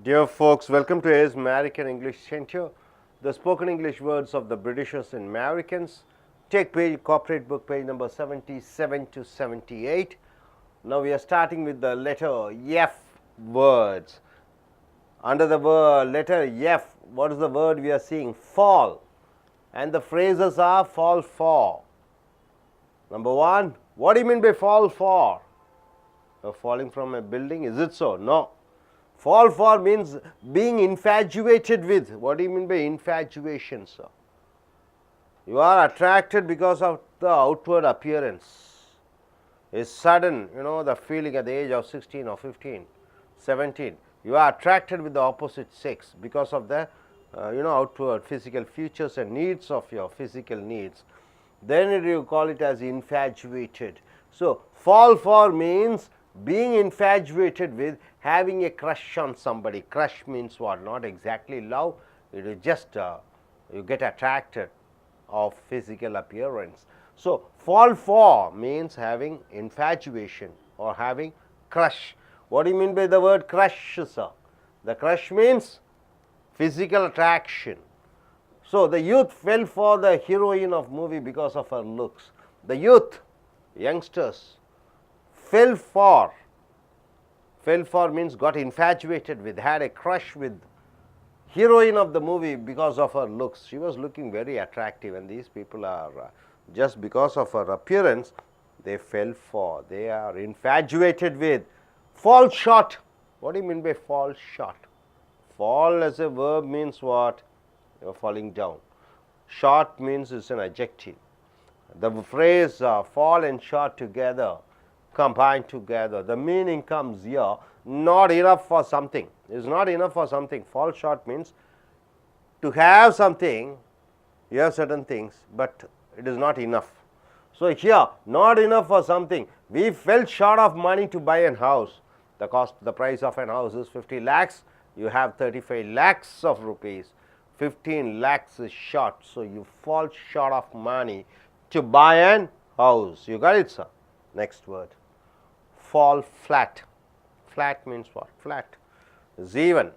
Dear folks, welcome to AS American English Center, the spoken English words of the Britishers and Americans. Take page, corporate book page number 77 to 78. Now we are starting with the letter F words. Under the word letter F, what is the word we are seeing? Fall. And the phrases are fall for. Number one, what do you mean by fall for? You're falling from a building, is it so? No. Fall for means being infatuated with. What do you mean by infatuation, sir? You are attracted because of the outward appearance. A sudden, the feeling at the age of 16 or 15, 17. You are attracted with the opposite sex because of the, outward physical features and needs of your physical needs. Then you call it as infatuated. So, fall for means being infatuated with, having a crush on somebody. Crush means what? Not exactly love, it is just you get attracted of physical appearance. So, fall for means having infatuation or having crush. What do you mean by the word crush, sir? The crush means physical attraction. So, the youth fell for the heroine of movie because of her looks. The youth, youngsters, fell for means got infatuated with, had a crush with heroine of the movie because of her looks. She was looking very attractive, and these people are just because of her appearance they fell for, they are infatuated with. Fall short. What do you mean by fall short? Fall as a verb means what? You are falling down. Short means it's an adjective. The phrase fall and short together, combined together, the meaning comes here, not enough for something. Is not enough for something. Fall short means to have something, you have certain things, but it is not enough. So, here not enough for something. We fell short of money to buy a house. The price of an house is 50 lakhs. You have 35 lakhs of rupees. 15 lakhs is short. So, you fall short of money to buy an house. You got it, sir? Next word. Fall flat. Flat means what? Flat is even.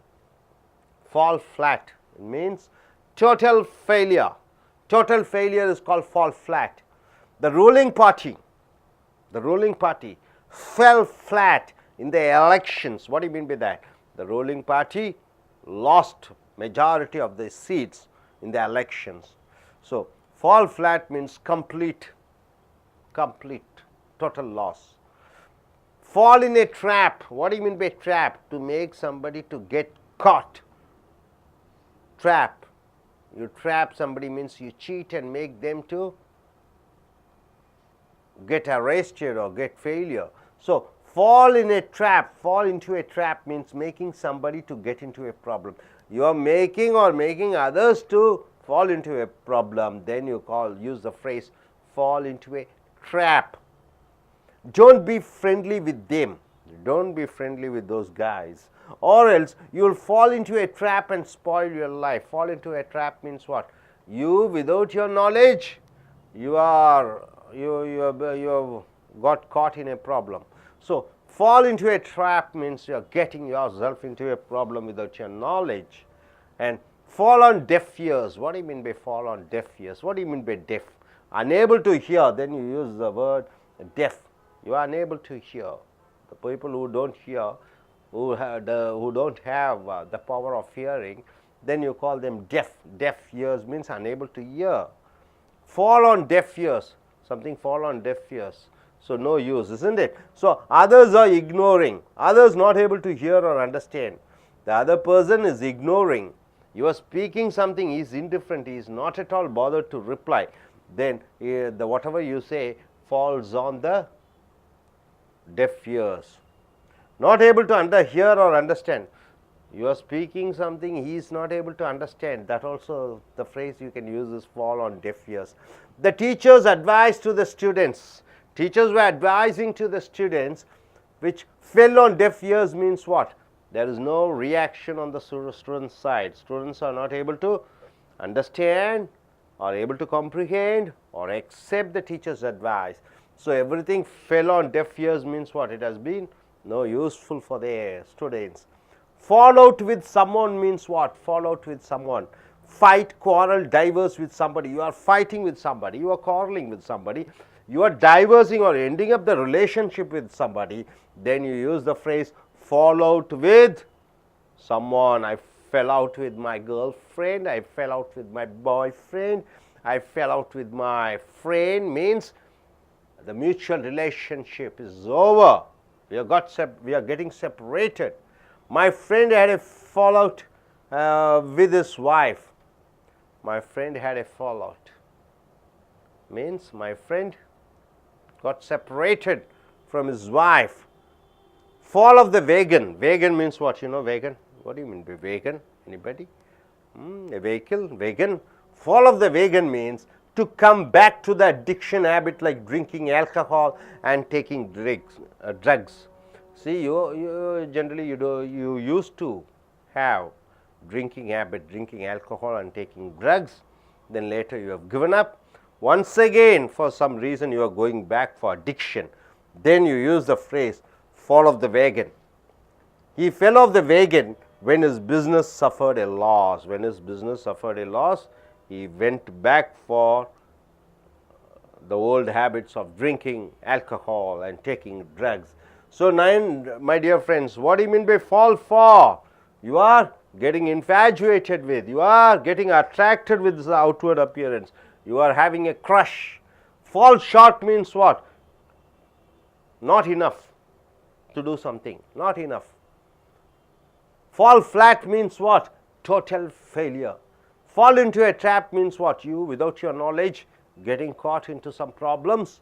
Fall flat, it means total failure. Total failure is called fall flat. The ruling party fell flat in the elections. What do you mean by that? The ruling party lost majority of the seats in the elections. So, fall flat means complete, total loss. Fall in a trap. What do you mean by trap? To make somebody to get caught. Trap. You trap somebody means you cheat and make them to get arrested or get failure. So, fall in a trap, fall into a trap means making somebody to get into a problem. You are making others to fall into a problem. Then you use the phrase fall into a trap. Don't be friendly with them. Don't be friendly with those guys, or else you will fall into a trap and spoil your life. Fall into a trap means what? You, without your knowledge, you have got caught in a problem. So, fall into a trap means you are getting yourself into a problem without your knowledge. And fall on deaf ears. What do you mean by fall on deaf ears? What do you mean by deaf? Unable to hear, then you use the word deaf. You are unable to hear. The people who don't hear, who don't have the power of hearing, then you call them deaf. Deaf ears means unable to hear. Fall on deaf ears. Something fall on deaf ears. So, no use, isn't it? So, others are ignoring. Others not able to hear or understand. The other person is ignoring. You are speaking something, he is indifferent, he is not at all bothered to reply. Then whatever you say falls on the deaf ears. Not able to hear or understand. You are speaking something, he is not able to understand. That also the phrase you can use is fall on deaf ears. The teachers advise to the students. Teachers were advising to the students, which fell on deaf ears means what? There is no reaction on the student's side. Students are not able to understand or able to comprehend or accept the teacher's advice. So, everything fell on deaf ears means what? It has been no useful for the students. Fall out with someone means what? Fall out with someone. Fight, quarrel, diverse with somebody. You are fighting with somebody, you are quarreling with somebody, you are divorcing or ending up the relationship with somebody, then you use the phrase fall out with someone. I fell out with my girlfriend, I fell out with my boyfriend, I fell out with my friend, means the mutual relationship is over. We are getting separated. My friend had a fallout with his wife. My friend had a fallout. Means my friend got separated from his wife. Fall of the wagon. Wagon means what? You know wagon? What do you mean by wagon? Anybody? A vehicle, wagon. Fall of the wagon means to come back to the addiction habit like drinking alcohol and taking drugs. See, you generally you used to have drinking habit, drinking alcohol and taking drugs, then later you have given up. Once again, for some reason you are going back for addiction, then you use the phrase fall off the wagon. He fell off the wagon when his business suffered a loss. When his business suffered a loss, he went back for the old habits of drinking alcohol and taking drugs. So, my dear friends, what do you mean by fall for? You are getting infatuated with, you are getting attracted with the outward appearance, you are having a crush. Fall short means what? Not enough to do something, not enough. Fall flat means what? Total failure. Fall into a trap means what? You, without your knowledge, getting caught into some problems.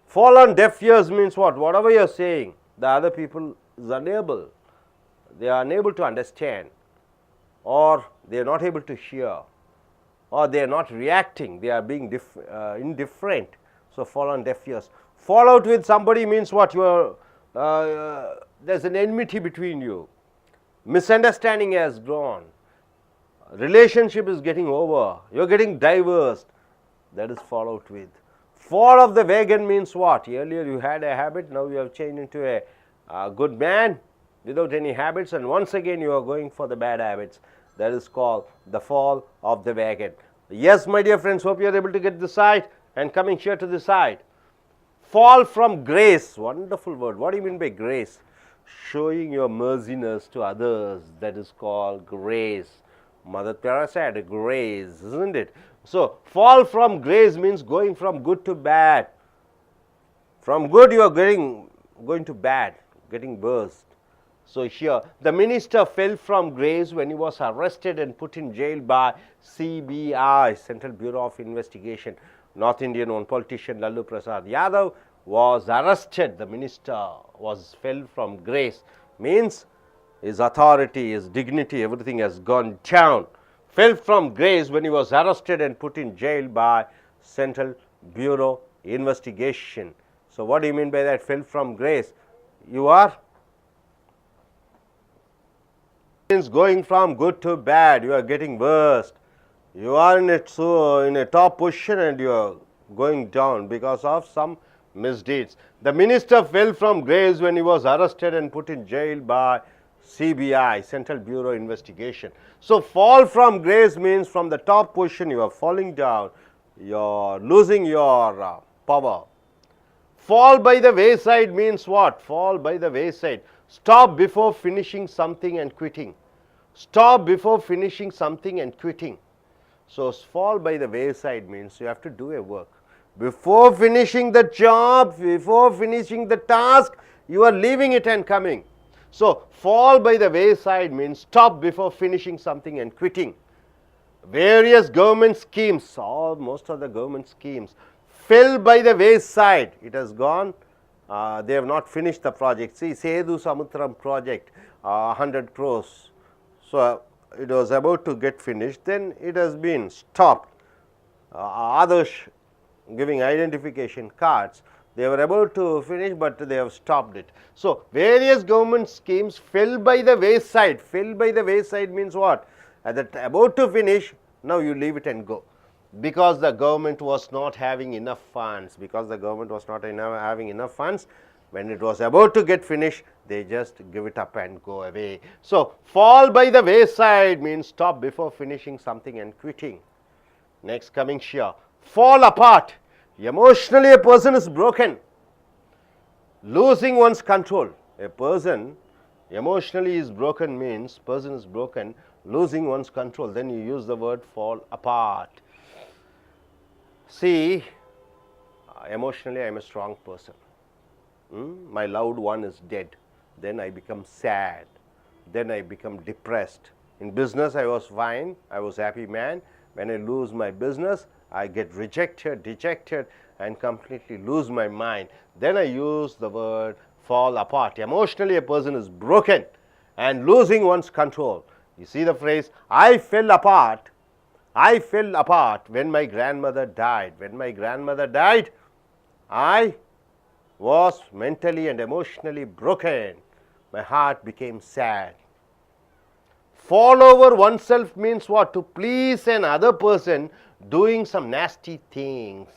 Fall on deaf ears means what? Whatever you are saying, the other people is unable, they are unable to understand, or they are not able to hear, or they are not reacting, they are being indifferent. So, fall on deaf ears. Fall out with somebody means what? You are, there is an enmity between you, misunderstanding has grown, relationship is getting over, you are getting divorced, that is fall out with. Fall off the wagon means what? Earlier you had a habit, now you have changed into a good man without any habits, and once again you are going for the bad habits. That is called the fall of the wagon. Yes, my dear friends, hope you are able to get the side and coming here to the side. Fall from grace, wonderful word. What do you mean by grace? Showing your merciness to others, that is called grace. Mother Teresa had a grace, isn't it? So, fall from grace means going from good to bad. From good you are going to bad, getting worse. So, here the minister fell from grace when he was arrested and put in jail by CBI, Central Bureau of Investigation. North Indian one politician Lalu Prasad Yadav was arrested. The minister fell from grace, means his authority, his dignity, everything has gone down. Fell from grace when he was arrested and put in jail by Central Bureau Investigation. So, what do you mean by that? Fell from grace? You are means going from good to bad, you are getting worse. You are in a top position and you are going down because of some misdeeds. The minister fell from grace when he was arrested and put in jail by CBI, Central Bureau Investigation. So, fall from grace means from the top position you are falling down, you are losing your power. Fall by the wayside means what? Fall by the wayside. Stop before finishing something and quitting. Stop before finishing something and quitting. So, fall by the wayside means you have to do a work. Before finishing the job, before finishing the task, you are leaving it and coming. So, fall by the wayside means stop before finishing something and quitting. Various government schemes, most of the government schemes fell by the wayside. It has gone, they have not finished the project. See, Sedu Samutram project, 100 crores. So, it was about to get finished, then it has been stopped. Others giving identification cards, they were about to finish, but they have stopped it. So, various government schemes fell by the wayside. Fell by the wayside means what? About to finish, now you leave it and go. Because the government was not having enough funds, when it was about to get finished, they just give it up and go away. So, fall by the wayside means stop before finishing something and quitting. Next coming here, fall apart. Emotionally a person is broken, losing one's control. A person emotionally is broken means person is broken, losing one's control. Then you use the word fall apart. See, emotionally I am a strong person. My loved one is dead. Then I become sad. Then I become depressed. In business I was fine. I was happy man. When I lose my business, I get rejected, dejected, and completely lose my mind. Then I use the word fall apart. Emotionally a person is broken and losing one's control. You see the phrase, I fell apart. I fell apart when my grandmother died. When my grandmother died, I was mentally and emotionally broken. My heart became sad. Fall over oneself means what? To please another person doing some nasty things.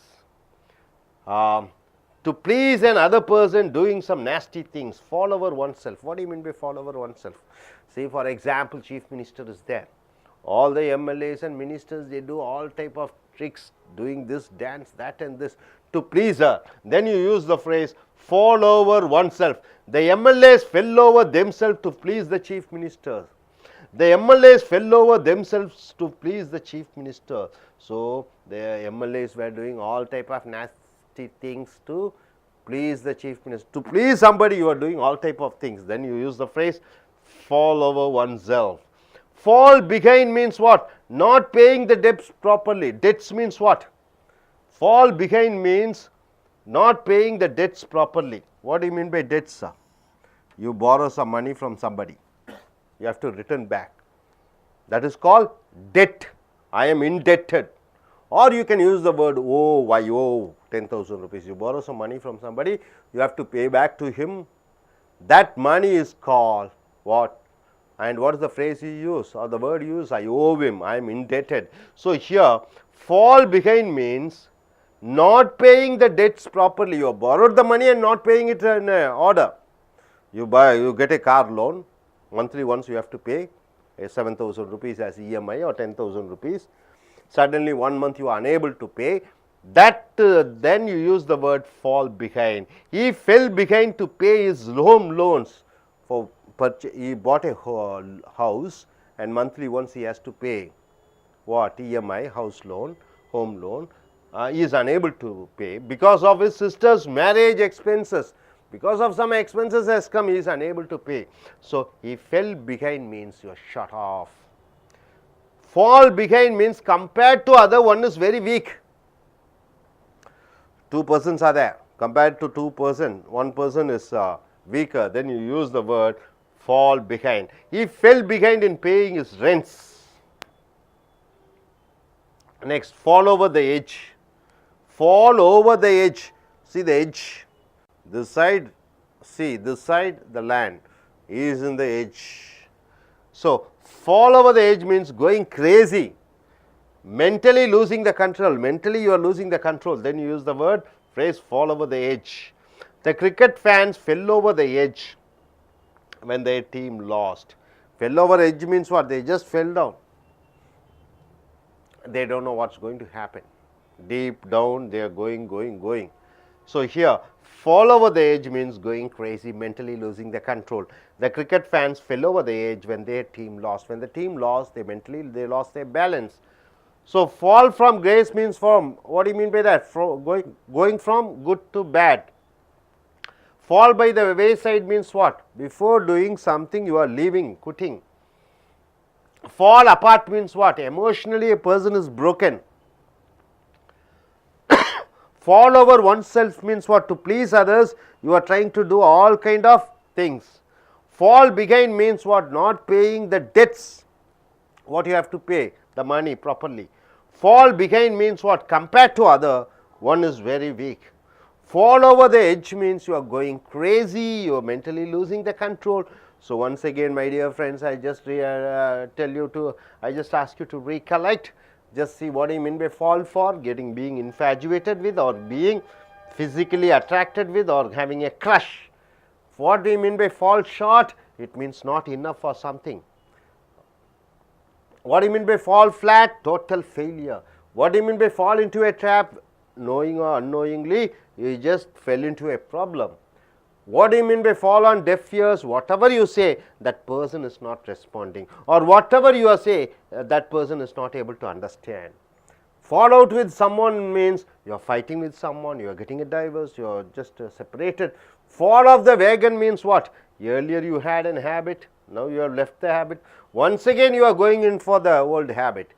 To please another person doing some nasty things. Fall over oneself. What do you mean by fall over oneself? See, for example, Chief Minister is there. All the MLAs and ministers, they do all type of tricks, doing this, dance, that and this to please her. Then you use the phrase fall over oneself. The MLAs fell over themselves to please the Chief Minister. The MLAs fell over themselves to please the Chief Minister. So, the MLAs were doing all type of nasty things to please the Chief Minister. To please somebody, you are doing all type of things. Then you use the phrase fall over oneself. Fall behind means what? Not paying the debts properly. Debts means what? Fall behind means not paying the debts properly. What do you mean by debts, sir? You borrow some money from somebody. You have to return back. That is called debt. I am indebted. Or you can use the word owe. I owe 10,000 rupees. You borrow some money from somebody, you have to pay back to him. That money is called what? And what is the phrase you use or the word you use? I owe him. I am indebted. So, here fall behind means not paying the debts properly. You have borrowed the money and not paying it in order. You get a car loan. Monthly once you have to pay 7,000 rupees as EMI or 10,000 rupees. Suddenly 1 month you are unable to pay. That then you use the word fall behind. He fell behind to pay his home loans. He bought a house and monthly once he has to pay what? EMI, house loan, home loan. He is unable to pay because of his sister's marriage expenses. Because of some expenses has come, he is unable to pay. So, he fell behind means you are shut off. Fall behind means compared to other one is very weak. Two persons are there. Compared to two persons, one person is weaker. Then you use the word fall behind. He fell behind in paying his rents. Next, fall over the edge. Fall over the edge. See the edge. This side, see this side, the land is in the edge. So, fall over the edge means going crazy, mentally losing the control. Mentally you are losing the control. Then you use the word phrase fall over the edge. The cricket fans fell over the edge when their team lost. Fell over edge means what? They just fell down. They don't know what's going to happen. Deep down they are going. So, here fall over the edge means going crazy, mentally losing the control. The cricket fans fell over the edge when their team lost. When the team lost, they lost their balance. So, fall from grace means from, what do you mean by that? Going from good to bad. Fall by the wayside means what? Before doing something you are leaving, quitting. Fall apart means what? Emotionally a person is broken. Fall over oneself means what? To please others, you are trying to do all kind of things. Fall behind means what? Not paying the debts, what you have to pay, the money properly. Fall behind means what? Compared to other, one is very weak. Fall over the edge means you are going crazy, you are mentally losing the control. So, once again my dear friends, I just I just ask you to recollect. Just see what I mean by fall for, being infatuated with or being physically attracted with or having a crush. What do you mean by fall short? It means not enough for something. What do you mean by fall flat? Total failure. What do you mean by fall into a trap? Knowing or unknowingly, you just fell into a problem. What do you mean by fall on deaf ears? Whatever you say, that person is not responding, or whatever you say, that person is not able to understand. Fall out with someone means you are fighting with someone, you are getting a divorce, you are just separated. Fall off the wagon means what? Earlier you had an habit, now you have left the habit. Once again you are going in for the old habit.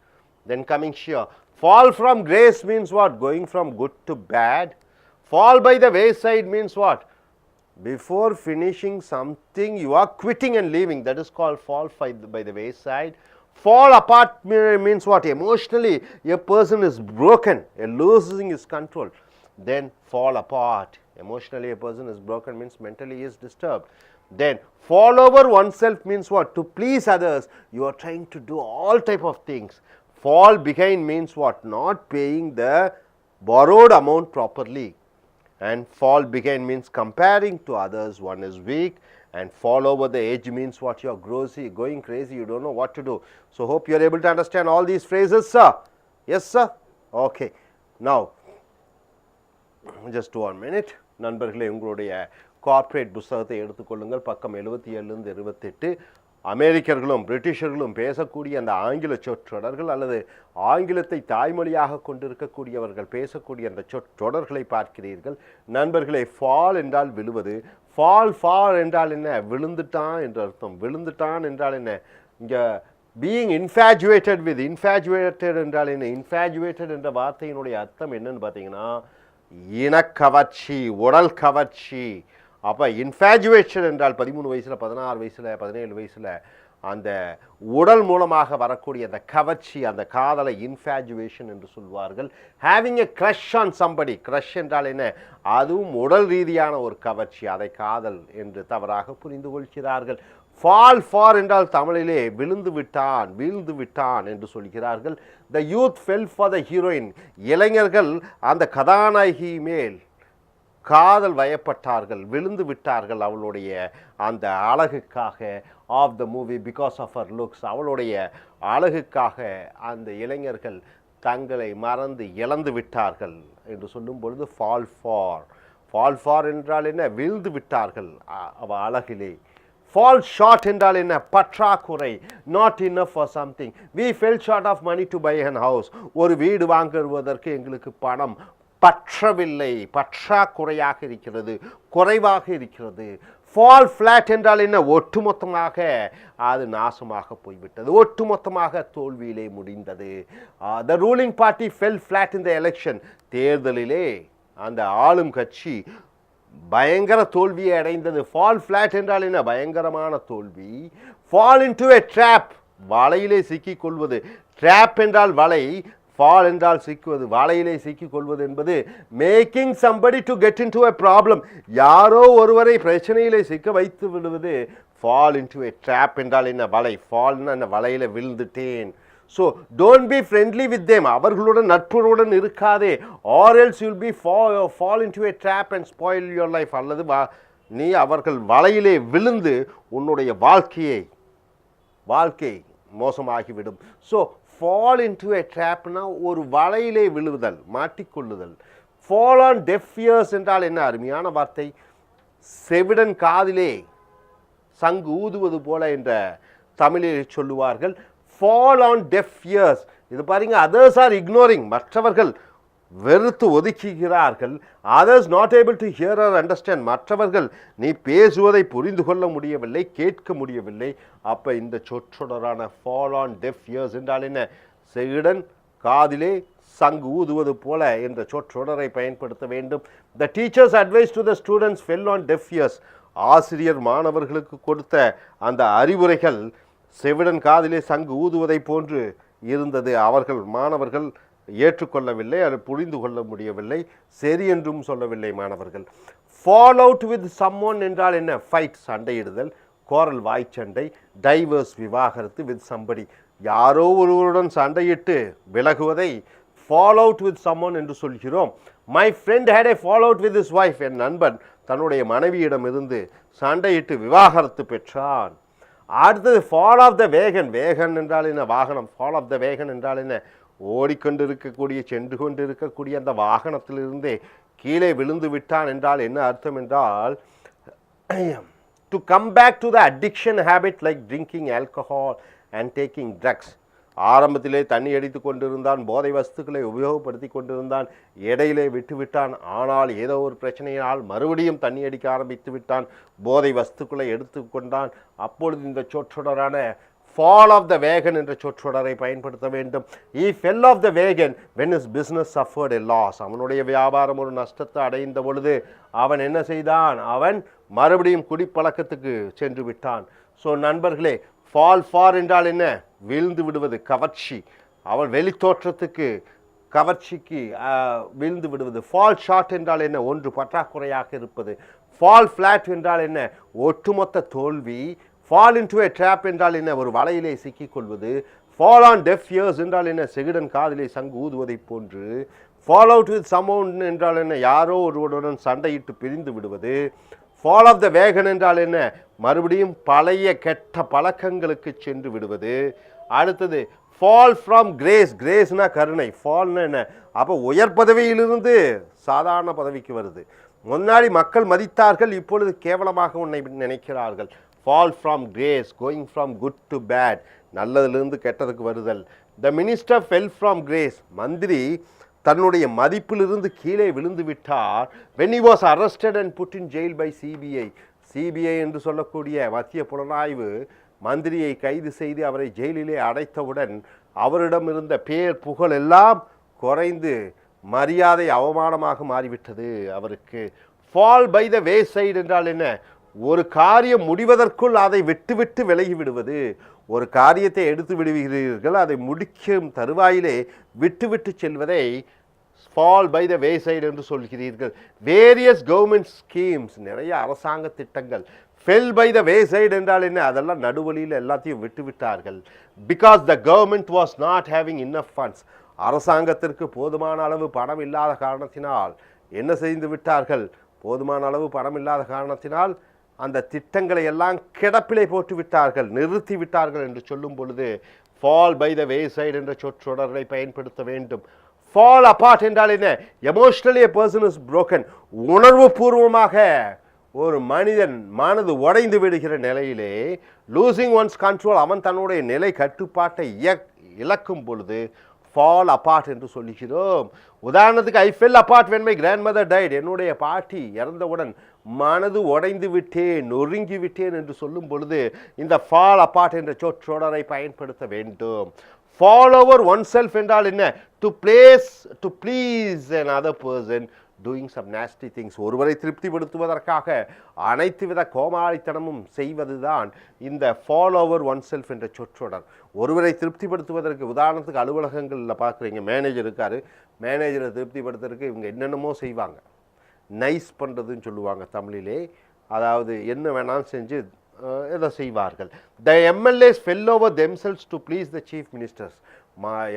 Then coming here. Fall from grace means what? Going from good to bad. Fall by the wayside means what? Before finishing something, you are quitting and leaving. That is called fall by the wayside. Fall apart means what? Emotionally, a person is broken, losing his control. Then fall apart. Emotionally, a person is broken means mentally he is disturbed. Then fall over oneself means what? To please others, you are trying to do all type of things. Fall behind means what? Not paying the borrowed amount properly. And fall behind means comparing to others, one is weak. And fall over the edge means what? You are going crazy, you don't know what to do. So hope you are able to understand all these phrases, sir. Yes, sir? Okay. Now, just 1 minute. நண்பர்களே, உங்களுடைய corporate புத்தகத்தை எடுத்துக்கொள்ளுங்கள். பக்கம் 77 28. அமெரிக்கர்களும் பிரிட்டிஷர்களும் பேசக்கூடிய அந்த ஆங்கில சொற்றொடர்கள் அல்லது ஆங்கிலத்தை தாய்மொழியாக கொண்டிருக்கக்கூடியவர்கள் பேசக்கூடிய அந்த சொற்றொடர்களை பார்க்கிறீர்கள். நண்பர்களே, ஃபால் என்றால் விழுவது. ஃபால் என்றால் என்ன? விழுந்துட்டான் என்ற அர்த்தம். விழுந்துட்டான் என்றால் என்ன? இங்கே பீயிங் இன்ஃபேஜுவேட்டட் வித். இன்ஃபேஜுவேட்டட் என்றால் என்ன? இன்ஃபேஜுவேட்டட் என்ற வார்த்தையினுடைய அர்த்தம் என்னன்னு பார்த்தீங்கன்னா இனக்கவர்ச்சி, உடல் கவர்ச்சி. அப்போ இன்ஃபேஜுவேஷன் என்றால் 13 வயசில் 16 வயசில் 17 வயசில் அந்த உடல் மூலமாக வரக்கூடிய அந்த கவர்ச்சி, அந்த காதலை இன்ஃபேஜுவேஷன் என்று சொல்வார்கள். Having a crush on somebody. Crush என்றால் என்ன? அதுவும் உடல் ரீதியான ஒரு கவர்ச்சி, அதை காதல் என்று தவறாக புரிந்து கொள்கிறார்கள். ஃபால் ஃபார் என்றால் தமிழிலே விழுந்து விட்டான், வீழ்ந்து விட்டான் என்று சொல்கிறார்கள். The youth fell for the heroine. இளைஞர்கள் அந்த கதாநாயகி மேல் காதல் வயப்பட்டார்கள், விழுந்து விட்டார்கள் அவளுடைய அந்த அழகுக்காக. Of the movie because of her looks. அவளுடைய அழகுக்காக அந்த இளைஞர்கள் தங்களை மறந்து இழந்து விட்டார்கள் என்று சொல்லும் பொழுது ஃபால் ஃபார். ஃபால் ஃபார் என்றால் என்ன? வீழ்ந்து விட்டார்கள் அவ அழகிலே. ஃபால் ஷார்ட் என்றால் என்ன? பற்றாக்குறை. Not enough for something. We fell short of money to buy an house. ஒரு வீடு வாங்குவதற்கு எங்களுக்கு பணம் பற்றவில்லை, பற்றாக்குறையாக இருக்கிறது, குறைவாக இருக்கிறது. ஃபால் ஃப்ளாட் என்றால் என்ன? ஒட்டுமொத்தமாக அது நாசமாக போய்விட்டது, ஒட்டுமொத்தமாக தோல்வியிலே முடிந்தது. The ruling party fell flat in the election. தேர்தலிலே அந்த ஆளும் கட்சி பயங்கர தோல்வியை அடைந்தது. ஃபால் ஃப்ளாட் என்றால் என்ன? பயங்கரமான தோல்வி. Fall into a trap. வலையிலே சிக்கிக் கொள்வது. ட்ராப் என்றால் வலை, ஃபால் என்றால் சிக்குவது. வலையிலே சிக்கிக் கொள்வது என்பது making somebody to get into a problem. யாரோ ஒருவரை பிரச்சனையிலே சிக்க வைத்து விடுவது. ஃபால் இன்டு எ ட்ராப் என்றால் என்ன? வலை. ஃபால்னா என்ன? வலையில விழுந்துட்டேன். So don't be friendly with them. அவர்களுடன் நட்புடன் இருக்காதே. Or else you'll be fall into a drop and spoil your life. அல்லது நீ அவர்கள் வலையிலே விழுந்து உன்னுடைய வாழ்க்கை மோசமாகிவிடும். ஸோ fall into a trapனா ஒரு வலையிலே விழுவுதல், மாட்டிக்கொள்ளுதல். fall on deaf ears என்றால் என்ன? அருமையான வார்த்தை. செவிடன் காதிலே சங்கு ஊதுவது போல என்ற தமிழில் சொல்லுவார்கள். fall on deaf ears. இது பாருங்க, others are ignoring. மற்றவர்கள் வெறுத்து ஒதுக்குகிறார்கள். others not able to hear or understand. மற்றவர்கள் நீ பேசுவதை புரிந்து கொள்ள முடியவில்லை, கேட்க முடியவில்லை. அப்ப இந்த சொற்றொடரான fall on deaf ears என்றால் என்ன? செவிடன் காதிலே சங்கு ஊதுவது போல என்ற சொற்றொடரை பயன்படுத்த வேண்டும். the teachers advice to the students fell on deaf ears. ஆசிரியர் மாணவர்களுக்கு கொடுத்த அந்த அறிவுரைகள் செவிடன் காதிலே சங்கு ஊதுவதை போன்று இருந்தது. மாணவர்கள் ஏற்றுக்கொள்ளவில்லை, அது புரிந்து கொள்ள முடியவில்லை, சரி என்றும் சொல்லவில்லை மாணவர்கள். ஃபால் அவுட் வித் சம்மோன் என்றால் என்ன? ஃபைட், சண்டையிடுதல். கோரல், வாய்ச்சண்டை. டைவர்ஸ், விவாகரத்து. வித் சம்படி, யாரோ ஒருவருடன் சண்டையிட்டு விலகுவதை ஃபால் அவுட் வித் சம்மோன் என்று சொல்கிறோம். My friend had a fall out with his wife. என் நண்பன் தன்னுடைய மனைவியிடமிருந்து சண்டையிட்டு விவாகரத்து பெற்றான். அடுத்தது ஃபால் ஆஃப் த வேகன். வேகன் என்றால் என்ன? வாகனம். ஃபால் ஆஃப் த வேகன் என்றால் என்ன? ஓடிக்கொண்டிருக்கக்கூடிய சென்று கொண்டிருக்கக்கூடிய அந்த வாகனத்திலிருந்தே கீழே விழுந்து விட்டான் என்றால் என்ன அர்த்தம் என்றால், to come back to the addiction habit like drinking alcohol and taking drugs. ஆரம்பத்திலே தண்ணி அடித்து கொண்டிருந்தான், போதை வஸ்துக்களை உபயோகப்படுத்தி கொண்டிருந்தான், இடையிலே விட்டுவிட்டான். ஆனால் ஏதோ ஒரு பிரச்சனையினால் மறுபடியும் தண்ணி அடிக்க ஆரம்பித்து விட்டான், போதை வஸ்துக்களை எடுத்துக்கொண்டான். அப்பொழுது இந்த சொற்றொடரான ஃபால் ஆஃப் த வேகன் என்ற சொற்றொடரை பயன்படுத்த வேண்டும். He fell off the wagon when his business suffered a loss. அவனுடைய வியாபாரம் ஒரு நஷ்டத்தை அடைந்த பொழுது அவன் என்ன செய்தான்? அவன் மறுபடியும் குடிப்பழக்கத்துக்கு சென்று விட்டான். ஸோ நண்பர்களே, ஃபால் ஃபார் என்றால் என்ன? வீழ்ந்து விடுவது, கவர்ச்சி. அவன் வெளித்தோற்றத்துக்கு கவர்ச்சிக்கு வீழ்ந்து விடுவது. ஃபால் ஷார்ட் என்றால் என்ன? ஒன்று பற்றாக்குறையாக இருப்பது. ஃபால் ஃப்ளாட் என்றால் என்ன? ஒட்டுமொத்த தோல்வி. ஃபால் இன்டு எ ட்ராப் என்றால் என்ன? ஒரு வலையிலே சிக்கிக்கொள்வது. ஃபால் ஆன் டெஃப் இயர்ஸ் என்றால் என்ன? செகுடன் காதிலே சங்கு ஊதுவதை போன்று. ஃபால் அவுட் வித் சமவுண்ட் என்றால் என்ன? யாரோ ஒருவருடன் சண்டையிட்டு பிரிந்து விடுவது. ஃபால் ஆஃப் த வேகன் என்றால் என்ன? மறுபடியும் பழைய கெட்ட பழக்கங்களுக்கு சென்று விடுவது. அடுத்தது ஃபால் ஃப்ரம் கிரேஸ். கிரேஸ்னா கருணை, ஃபால்னா என்ன? அப்போ உயர் பதவியிலிருந்து சாதாரண பதவிக்கு வருது. முன்னாடி மக்கள் மதித்தார்கள், இப்பொழுது கேவலமாக உன்னை நினைக்கிறார்கள். Fall from grace, going from good to bad, நல்லதிலிருந்து கெட்டதுக்கு வருதல். The minister fell from grace. மந்திரி தன்னுடைய மதிப்பிலிருந்து கீழே விழுந்து விட்டார். when he was arrested and put in jail by CBI. CBI என்று சொல்லக்கூடிய மத்திய புலனாய்வு மந்திரியை கைது செய்து அவரை ஜெயிலிலே அடைத்தவுடன் அவரிடம் இருந்த பேர் புகழ் எல்லாம் குறைந்து மரியாதை அவமானமாக மாறிவிட்டது அவருக்கு. Fall by the wayside என்றால் என்ன? ஒரு காரியம் முடிவதற்குள் அதை விட்டு விலகி விடுவது. ஒரு காரியத்தை எடுத்து விடுவீர்கள், அதை முடிக்கும் தருவாயிலே விட்டு செல்வதை fall by the wayside என்று சொல்கிறீர்கள். வேரியஸ் கவர்மெண்ட் ஸ்கீம்ஸ், நிறைய அரசாங்க திட்டங்கள். Fell by the wayside என்றால் என்ன? அதெல்லாம் நடுவழியில் எல்லாத்தையும் விட்டார்கள். Because the government was not having enough funds. அரசாங்கத்திற்கு போதுமான அளவு பணம் இல்லாத காரணத்தினால் என்ன செய்து விட்டார்கள்? போதுமான அளவு பணம் இல்லாத காரணத்தினால் அந்த திட்டங்களை எல்லாம் கிடப்பிலே போட்டு விட்டார்கள், நிறுத்தி விட்டார்கள் என்று சொல்லும் பொழுது fall by the wayside என்ற சொற்றொடரை பயன்படுத்த வேண்டும். ஃபால் அபார்ட் என்றால் என்ன? Emotionally a person is broken. உணர்வு பூர்வமாக ஒரு மனிதன் மனது உடைந்து விடுகிற நிலையிலே லூசிங் ஒன்ஸ் கண்ட்ரோல், அவன் தன்னுடைய நிலை கட்டுப்பாட்டை இழக்கும் பொழுது ஃபால் அபார்ட் என்று சொல்லுகிறோம். உதாரணத்துக்கு I fell apart when my grandmother died. என்னுடைய பாட்டி இறந்தவுடன் மனது உடைந்து விட்டேன், நொறுங்கி விட்டேன் என்று சொல்லும் பொழுது இந்த ஃபால் அபார்ட் என்ற சொற்றொடரை பயன்படுத்த வேண்டும். ஃபால் ஓவர் ஒன் செல்ஃப் என்றால் என்ன? To please an other person doing some nasty things. ஒருவரை திருப்திப்படுத்துவதற்காக அனைத்து வித கோமாளித்தனமும் செய்வதுதான் இந்த ஃபால் ஓவர் ஒன் செல்ஃப் என்ற சொற்றொடர். ஒருவரை திருப்திப்படுத்துவதற்கு, உதாரணத்துக்கு அலுவலகங்களில் பார்க்குறீங்க, மேனேஜர் இருக்கார், மேனேஜரை திருப்திப்படுத்துறதுக்கு இவங்க என்னென்னமோ செய்வாங்க. நைஸ் பண்ணுறதுன்னு சொல்லுவாங்க தமிழிலே. அதாவது என்ன வேணாலும் செஞ்சு எதை செய்வார்கள். The MLAs fell over themselves to please the chief ministers.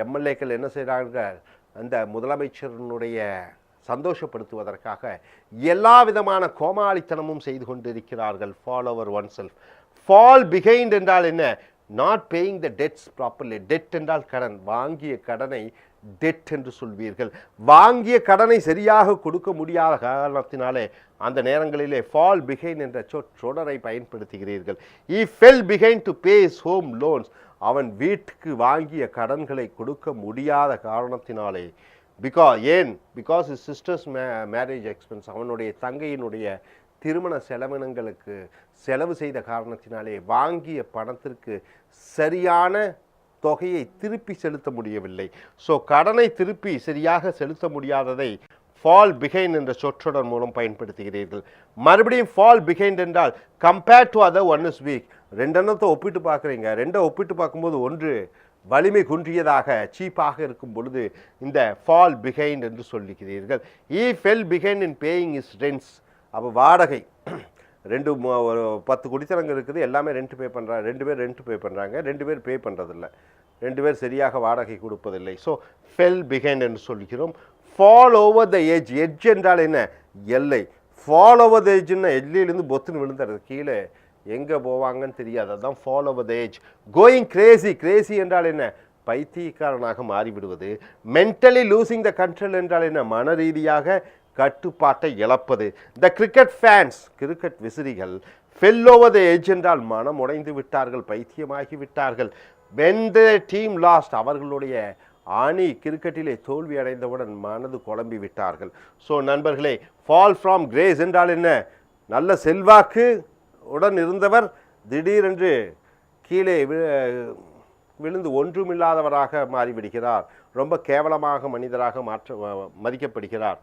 எம்எல்ஏக்கள் என்ன செய்கிறாங்க? அந்த முதலமைச்சரினுடைய சந்தோஷப்படுத்துவதற்காக எல்லா விதமான கோமாளித்தனமும் செய்து கொண்டிருக்கிறார்கள். Fall over oneself. Fall behind என்றால் என்ன? Not paying the debts properly. Debt என்றால் கடன். வாங்கிய கடனை டெட் என்று சொல்வீர்கள். வாங்கிய கடனை சரியாக கொடுக்க முடியாத காரணத்தினாலே அந்த நேரங்களிலே ஃபால் பிஹைண்ட் என்ற சொற்றொடரை பயன்படுத்துகிறீர்கள். He fell behind to pay his home loans. அவன் வீட்டுக்கு வாங்கிய கடன்களை கொடுக்க முடியாத காரணத்தினாலே. Because his sister's marriage expense, அவனுடைய தங்கையினுடைய திருமண செலவினங்களுக்கு செலவு செய்த காரணத்தினாலே வாங்கிய பணத்திற்கு சரியான தொகையை திருப்பி செலுத்த முடியவில்லை. ஸோ கடனை திருப்பி சரியாக செலுத்த முடியாததை ஃபால் பிஹைண்ட் என்ற சொற்றொடர் மூலம் பயன்படுத்துகிறீர்கள். மறுபடியும் ஃபால் பிஹைண்ட் என்றால் compared to other one is weak. ரெண்டெண்ணத்தை ஒப்பிட்டு பார்க்குறீங்க, ரெண்டை ஒப்பிட்டு பார்க்கும்போது ஒன்று வலிமை குன்றியதாக சீப்பாக இருக்கும் பொழுது இந்த ஃபால் பிஹைண்ட் என்று சொல்லுகிறீர்கள். He fell behind in paying his rents. அப்போ வாடகை ஒரு 10 குடித்தனங்க இருக்குது, எல்லாமே ரெண்ட் பே பண்ணுறாங்க, 2 பேர் ரெண்ட் பே பண்ணுறாங்க, 2 பேர் பே பண்ணுறதில்ல, 2 பேர் சரியாக வாடகை கொடுப்பதில்லை. ஸோ ஃபெல் பிஹைண்ட் என்று சொல்கிறோம். Fall over the edge. Edge என்றால் என்ன? எல்லை. ஃபால் ஓவர் த ஏஜ்னா எல்லிலேருந்து பொத்துன்னு விழுந்துறது கீழே எங்கே போவாங்கன்னு தெரியாது. அதுதான் fall over the edge. Going crazy, crazy என்றால் என்ன? பைத்தியக்காரனாக மாறிவிடுவது. மென்டலி லூசிங் த கண்ட்ரோல் என்றால் என்ன? மன ரீதியாக கட்டுப்பாட்டை இழப்பது. த கிரிக்கெட் ஃபேன்ஸ், கிரிக்கெட் விசிறிகள், ஃபெல் ஓவர் த ஏஜ் என்றால் மனம் உடைந்து விட்டார்கள், பைத்தியமாகி விட்டார்கள். when the team lost, அவர்களுடைய அணி கிரிக்கெட்டிலே தோல்வி அடைந்தவுடன் மனது குழம்பி விட்டார்கள். ஸோ நண்பர்களே, ஃபால் ஃப்ரம் கிரேஸ் என்றால் என்ன? நல்ல செல்வாக்கு உடன் இருந்தவர் திடீரென்று கீழே விழுந்து ஒன்றுமில்லாதவராக மாறிவிடுகிறார். ரொம்ப கேவலமாக மனிதராக மதிக்கப்படுகிறார்.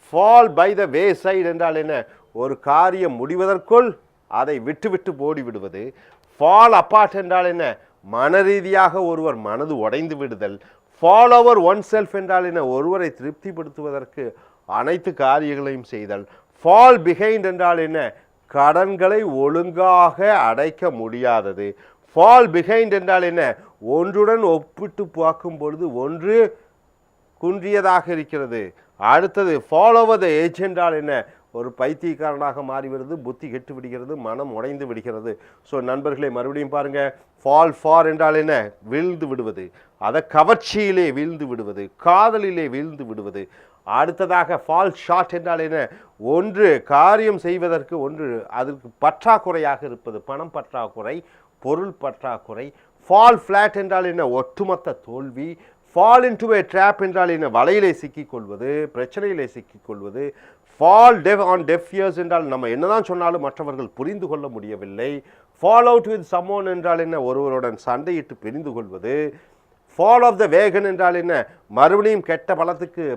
Fall by the wayside என்றால் என்ன? ஒரு காரியம் முடிவதற்குள் அதை விட்டு ஓடி விடுவது. ஃபால் அப்பார்ட் என்றால் என்ன? மன ரீதியாக ஒருவர் மனது உடைந்து விடுதல். ஃபால் ஓவர் ஒன் செல்ஃப் என்றால் என்ன? ஒருவரை திருப்திப்படுத்துவதற்கு அனைத்து காரியங்களையும் செய்தல். ஃபால் பிஹைண்ட் என்றால் என்ன? கடன்களை ஒழுங்காக அடைக்க முடியாதது. ஃபால் பிஹைண்ட் என்றால் என்ன? ஒன்றுடன் ஒப்பிட்டு பார்க்கும் பொழுது ஒன்று குன்றியதாக இருக்கிறது. அடுத்தது ஃபால் ஓவர் த ஏஜ் என்றால் என்ன? ஒரு பைத்தியக்காரனாக மாறிவிடுது, புத்தி கெட்டு விடுகிறது, மனம் உடைந்து விடுகிறது. ஸோ நண்பர்களே, மறுபடியும் பாருங்க. ஃபால் ஃபார் என்றால் என்ன? வீழ்ந்து விடுவது. அதை கவர்ச்சியிலே வீழ்ந்து விடுவது, காதலிலே வீழ்ந்து விடுவது. அடுத்ததாக ஃபால் ஷார்ட் என்றால் என்ன? ஒன்று காரியம் செய்வதற்கு ஒன்று அதற்கு பற்றாக்குறையாக இருப்பது. பணம் பற்றாக்குறை, பொருள் பற்றாக்குறை. ஃபால் ஃப்ளாட் என்றால் என்ன? ஒட்டுமொத்த தோல்வி. ஃபால் இன்டு ஏ ட்ராப் என்றால் என்ன? வலையிலே சிக்கிக்கொள்வது, பிரச்சனையிலே சிக்கிக்கொள்வது. ஃபால் ஆன் டெஃப் இயர்ஸ் என்றால் நம்ம என்னதான் சொன்னாலும் மற்றவர்கள் புரிந்து கொள்ள முடியவில்லை. ஃபால் அவுட் வித் சம்மோன் என்றால் என்ன? ஒருவருடன் சண்டையிட்டு பிரிந்து கொள்வது. ஃபால் ஆஃப் த வேகன் என்றால் என்ன? மறுபடியும் கெட்ட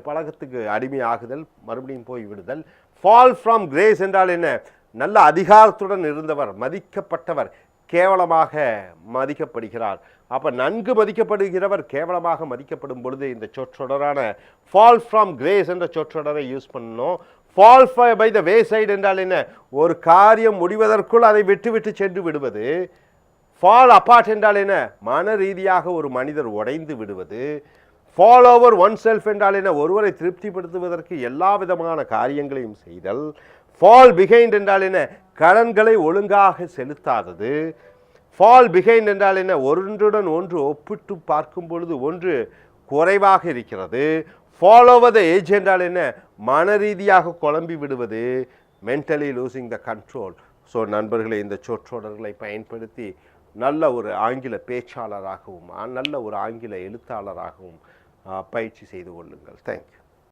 பழக்கத்துக்கு அடிமையாகுதல், மறுபடியும் போய் விடுதல். ஃபால் ஃப்ரம் கிரேஸ் என்றால் என்ன? நல்ல அதிகாரத்துடன் இருந்தவர், மதிக்கப்பட்டவர், கேவலமாக மதிக்கப்படுகிறார். அப்போ நன்கு மதிக்கப்படுகிறவர் கேவலமாக மதிக்கப்படும் பொழுது இந்த சொற்றொடரான ஃபால் ஃப்ரம் கிரேஸ் என்ற சொற்றொடரை யூஸ் பண்ணணும். Fall by the wayside என்றால் என்ன? ஒரு காரியம் முடிவதற்குள் அதை விட்டு சென்று விடுவது. ஃபால் அப்பார்ட் என்றால் என்ன? மன ரீதியாக ஒரு மனிதர் உடைந்து விடுவது. ஃபால் ஓவர் ஒன் செல்ஃப் என்றால் என்ன? ஒருவரை திருப்திப்படுத்துவதற்கு எல்லா விதமான காரியங்களையும் செய்தல். ஃபால் பிஹைண்ட் என்றால் என்ன? கடன்களை ஒழுங்காக செலுத்தாதது. ஃபால் பிஹைண்ட் என்றால் என்ன? ஒன்றுடன் ஒன்று ஒப்பிட்டு பார்க்கும் பொழுது ஒன்று குறைவாக இருக்கிறது. ஃபால் ஓவர் த ஏஜ் என்றால் என்ன? மன ரீதியாக குழம்பி விடுவது. Mentally losing the control. So நண்பர்களே, இந்த சொற்றொடர்களை பயன்படுத்தி நல்ல ஒரு ஆங்கில பேச்சாளராகவும் நல்ல ஒரு ஆங்கில எழுத்தாளராகவும் பயிற்சி செய்து கொள்ளுங்கள். தேங்க்யூ.